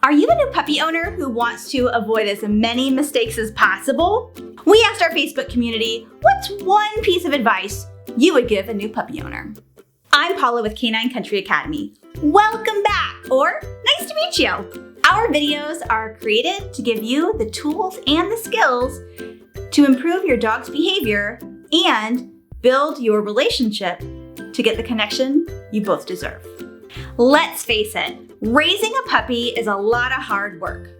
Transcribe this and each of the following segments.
Are you a new puppy owner who wants to avoid as many mistakes as possible? We asked our Facebook community, what's one piece of advice you would give a new puppy owner? I'm Paula with Canine Country Academy. Welcome back, or nice to meet you. Our videos are created to give you the tools and the skills to improve your dog's behavior and build your relationship to get the connection you both deserve. Let's face it, raising a puppy is a lot of hard work.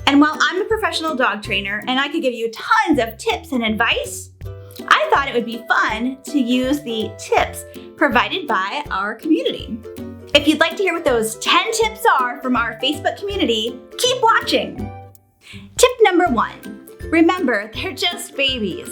And while I'm a professional dog trainer and I could give you tons of tips and advice, I thought it would be fun to use the tips provided by our community. If you'd like to hear what those 10 tips are from our Facebook community, keep watching. Tip number 1, remember, they're just babies.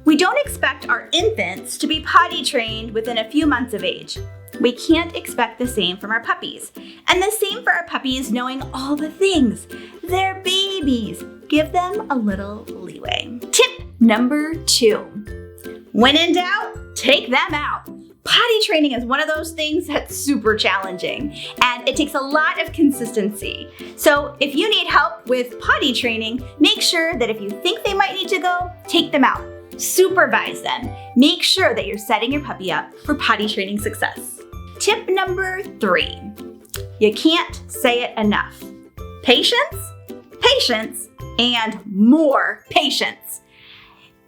We don't expect our infants to be potty trained within a few months of age. We can't expect the same from our puppies. And the same for our puppies knowing all the things. They're babies. Give them a little leeway. Tip number 2, when in doubt, take them out. Potty training is one of those things that's super challenging, and it takes a lot of consistency. So if you need help with potty training, make sure that if you think they might need to go, take them out. Supervise them. Make sure that you're setting your puppy up for potty training success. Tip number 3, you can't say it enough. Patience, patience, and more patience.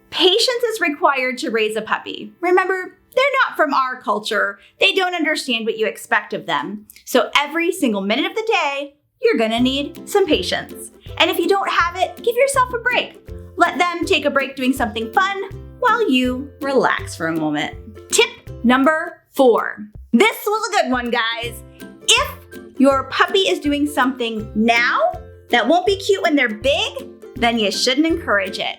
Patience is required to raise a puppy. Remember, they're not from our culture. They don't understand what you expect of them. So every single minute of the day, you're gonna need some patience. And if you don't have it, give yourself a break. Let them take a break doing something fun while you relax for a moment. Tip number 4. This was a good one, guys. If your puppy is doing something now that won't be cute when they're big, then you shouldn't encourage it.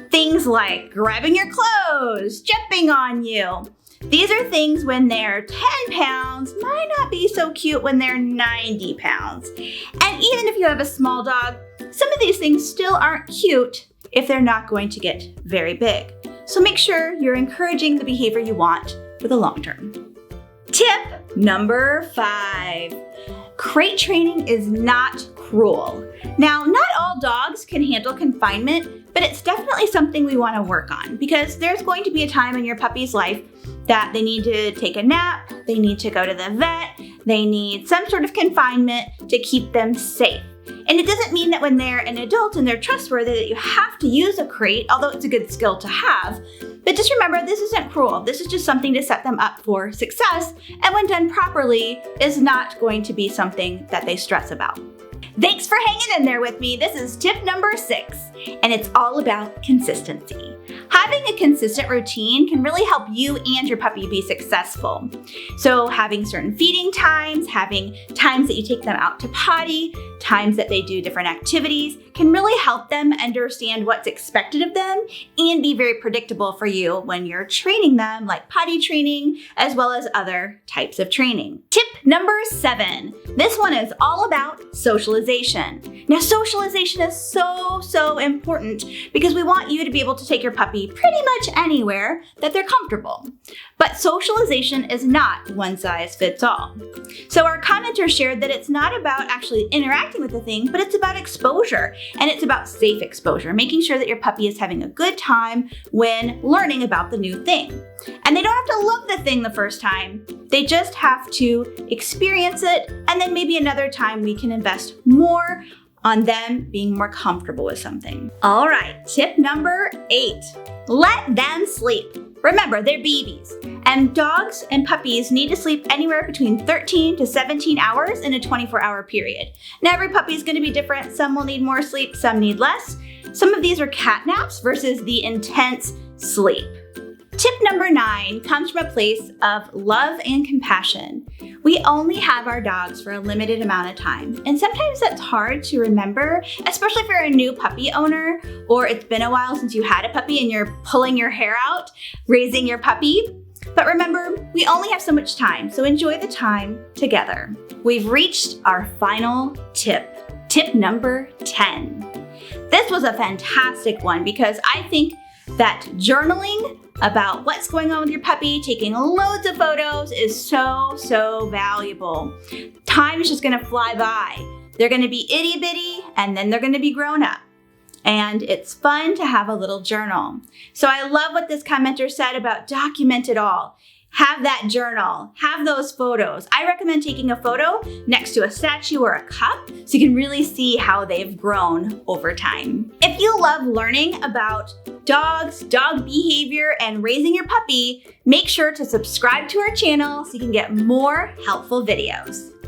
Things like grabbing your clothes, jumping on you. These are things when they're 10 pounds, might not be so cute when they're 90 pounds. And even if you have a small dog, some of these things still aren't cute if they're not going to get very big. So make sure you're encouraging the behavior you want for the long term. Tip number 5, crate training is not cruel. Now, not all dogs can handle confinement, but it's definitely something we want to work on because there's going to be a time in your puppy's life that they need to take a nap, they need to go to the vet, they need some sort of confinement to keep them safe. And it doesn't mean that when they're an adult and they're trustworthy that you have to use a crate, although it's a good skill to have. But just remember, this isn't cruel. This is just something to set them up for success, and when done properly, is not going to be something that they stress about. Thanks for hanging in there with me. This is tip number 6, and it's all about consistency. Having a consistent routine can really help you and your puppy be successful. So having certain feeding times, having times that you take them out to potty, times that they do different activities can really help them understand what's expected of them and be very predictable for you when you're training them, like potty training, as well as other types of training. Tip number 7. This one is all about socialization. Now, socialization is so important because we want you to be able to take your puppy pretty much anywhere that they're comfortable. But socialization is not one size fits all. So our commenter shared that it's not about actually interacting with the thing, but it's about exposure, and it's about safe exposure, making sure that your puppy is having a good time when learning about the new thing. And they don't have to love the thing the first time. They just have to experience it, and then maybe another time we can invest more on them being more comfortable with something. All right, tip number 8, let them sleep. Remember, they're babies, and dogs and puppies need to sleep anywhere between 13 to 17 hours in a 24-hour period. Now, every puppy is going to be different. Some will need more sleep, some need less. Some of these are cat naps versus the intense sleep. Tip number 9 comes from a place of love and compassion. We only have our dogs for a limited amount of time, and sometimes that's hard to remember, especially if you're a new puppy owner or it's been a while since you had a puppy and you're pulling your hair out, raising your puppy. But remember, we only have so much time, so enjoy the time together. We've reached our final tip, tip number 10. This was a fantastic one because I think that journaling about what's going on with your puppy, taking loads of photos is so valuable. Time is just gonna fly by. They're gonna be itty bitty and then they're gonna be grown up. And it's fun to have a little journal. So I love what this commenter said about document it all. Have that journal, have those photos. I recommend taking a photo next to a statue or a cup so you can really see how they've grown over time. If you love learning about dogs, dog behavior, and raising your puppy, make sure to subscribe to our channel so you can get more helpful videos.